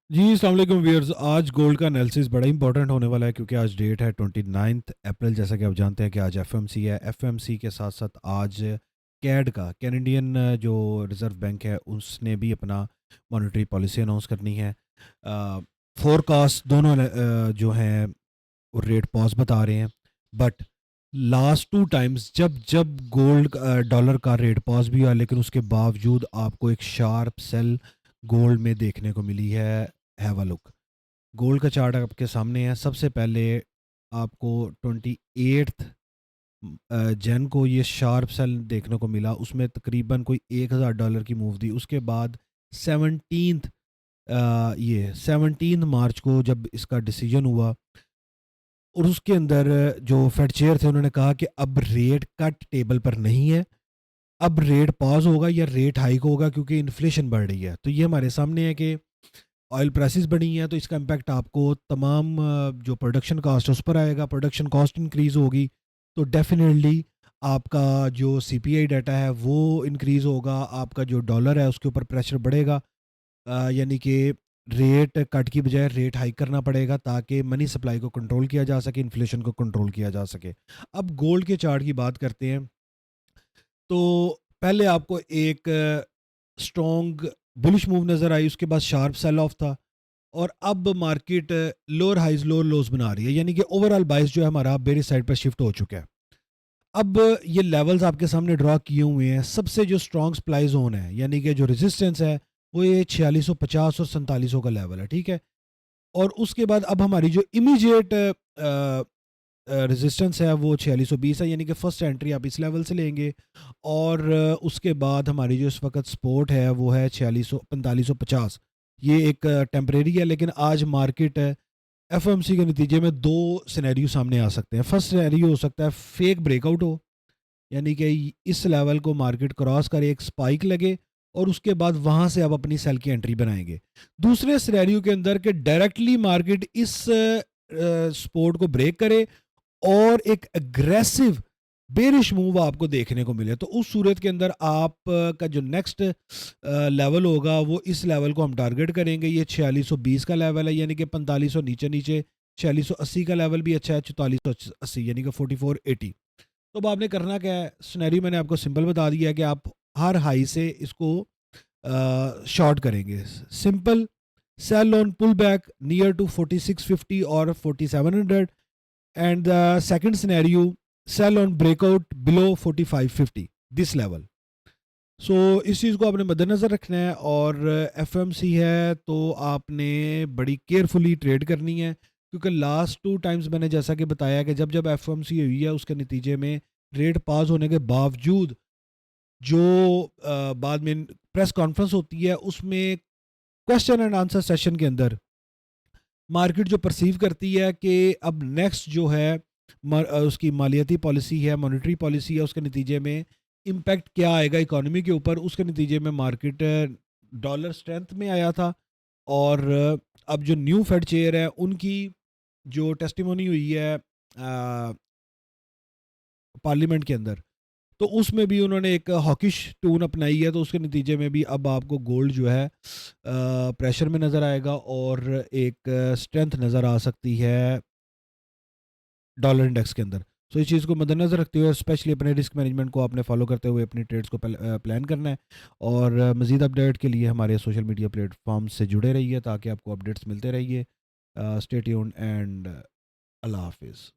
जी, अस्सलाम वालेकुम व्यूअर्स। आज गोल्ड का एनालिसिस बड़ा इंपॉर्टेंट होने वाला है क्योंकि आज डेट है 29 अप्रैल। जैसा कि आप जानते हैं कि आज एफएमसी है। एफएमसी के साथ साथ आज कैड का कैनेडियन जो रिज़र्व बैंक है उसने भी अपना मॉनेटरी पॉलिसी अनाउंस करनी है। फोरकास्ट दोनों जो हैं वो रेट पॉज बता रहे हैं। बट लास्ट टू टाइम्स जब जब गोल्ड डॉलर का रेट पॉज भी हुआ लेकिन उसके बावजूद आपको एक शार्प सेल गोल्ड में देखने को मिली है। Have a look. गोल्ड का चार्ट आपके सामने है। सबसे पहले आपको 28 जैन को ये शार्प सेल देखने को मिला, उसमें तकरीबन कोई $1000 की मूव थी। उसके बाद 17 ये 17 मार्च को जब इसका डिसीजन हुआ और उसके अंदर जो फेड चेयर थे उन्होंने कहा कि अब रेट कट टेबल पर नहीं है, अब रेट पॉज होगा या रेट हाइक होगा क्योंकि इन्फ्लेशन बढ़ रही है। तो ये हमारे सामने है कि ऑयल प्राइसेस बढ़ी हैं तो इसका इम्पैक्ट आपको तमाम जो प्रोडक्शन कास्ट है उस पर आएगा। प्रोडक्शन कॉस्ट इंक्रीज़ होगी तो डेफिनेटली आपका जो सीपीआई डाटा है वो इंक्रीज़ होगा, आपका जो डॉलर है उसके ऊपर प्रेशर बढ़ेगा। यानी कि रेट कट की बजाय रेट हाइक करना पड़ेगा ताकि मनी सप्लाई को कंट्रोल किया जा सके, इन्फ्लेशन को कंट्रोल किया जा सके। अब गोल्ड के चार्ट की बात करते हैं। तो पहले आपको एक स्ट्रॉन्ग बुलिश मूव नज़र आई, उसके बाद शार्प सेल ऑफ था और अब market lower highs lower lows बना रही है, यानी कि ओवरऑल बाइस जो है हमारा बेरिश साइड पर शिफ्ट हो चुका है। अब ये लेवल्स आपके सामने ड्रॉ किए हुए हैं। सबसे जो स्ट्रॉन्ग सप्लाई जोन है यानी कि जो रेजिस्टेंस है वो ये 4650 और 4700 का लेवल है, ठीक है। और उसके बाद अब हमारी जो इमीडिएट रेजिस्टेंस है वो 4620 है, यानी कि फर्स्ट एंट्री आप इस लेवल से लेंगे। और उसके बाद हमारी जो इस वक्त सपोर्ट है वो है 4550। ये एक टेम्परेरी है लेकिन आज मार्केट एफएमसी के नतीजे में दो सिनेरियो सामने आ सकते हैं। फर्स्ट सिनेरियो हो सकता है फेक ब्रेकआउट हो, यानी कि इस लेवल को मार्केट क्रॉस करे, एक स्पाइक लगे और उसके बाद वहां से आप अपनी सेल की एंट्री बनाएंगे। दूसरे सिनेरियो के अंदर के डायरेक्टली मार्केट इस सपोर्ट को ब्रेक करे और एक एग्रेसिव बेरिश मूव आपको देखने को मिले, तो उस सूरत के अंदर आप का जो नेक्स्ट लेवल होगा वो इस लेवल को हम टारगेट करेंगे। ये 4620 का लेवल है, यानी कि 4500 नीचे नीचे। 4680 का लेवल भी अच्छा है, 4480 यानी कि 4480। तो अब आपने करना क्या है, स्नैरियो मैंने आपको सिंपल बता दिया है कि आप हर हाई से इसको शॉर्ट करेंगे। Simple sell on pull back near to 4650 और 4700। And the second scenario, sell on breakout below 4550 this level. सो इस चीज़ को आपने मद्देनज़र रखना है और एफएमसी है तो आपने बड़ी केयरफुली ट्रेड करनी है क्योंकि लास्ट टू टाइम्स मैंने जैसा कि बताया कि जब जब एफएमसी हुई है उसके नतीजे में रेट पास होने के बावजूद जो बाद में प्रेस कॉन्फ्रेंस होती है उसमें क्वेश्चन एंड आंसर सेशन के अंदर मार्केट जो परसीव करती है कि अब नेक्स्ट जो है उसकी मालियाती पॉलिसी है, मॉनेटरी पॉलिसी है, उसके नतीजे में इम्पैक्ट क्या आएगा इकोनॉमी के ऊपर, उसके नतीजे में मार्केट डॉलर स्ट्रेंथ में आया था। और अब जो न्यू फेड चेयर है उनकी जो टेस्टिमोनी हुई है पार्लियामेंट के अंदर, तो उसमें भी उन्होंने एक हॉकिश टून अपनाई है, तो उसके नतीजे में भी अब आपको गोल्ड जो है प्रेशर में नज़र आएगा और एक स्ट्रेंथ नज़र आ सकती है डॉलर इंडेक्स के अंदर। सो इस चीज़ को मद्देनज़र रखते हुए स्पेशली अपने रिस्क मैनेजमेंट को आपने फॉलो करते हुए अपनी ट्रेड्स को प्लान करना है। और मज़ीद अपडेट के लिए हमारे सोशल मीडिया प्लेटफॉर्म से जुड़े रहिए ताकि आपको अपडेट्स मिलते रहिए। स्टे ट्यून्ड एंड अल्लाह हाफिज़।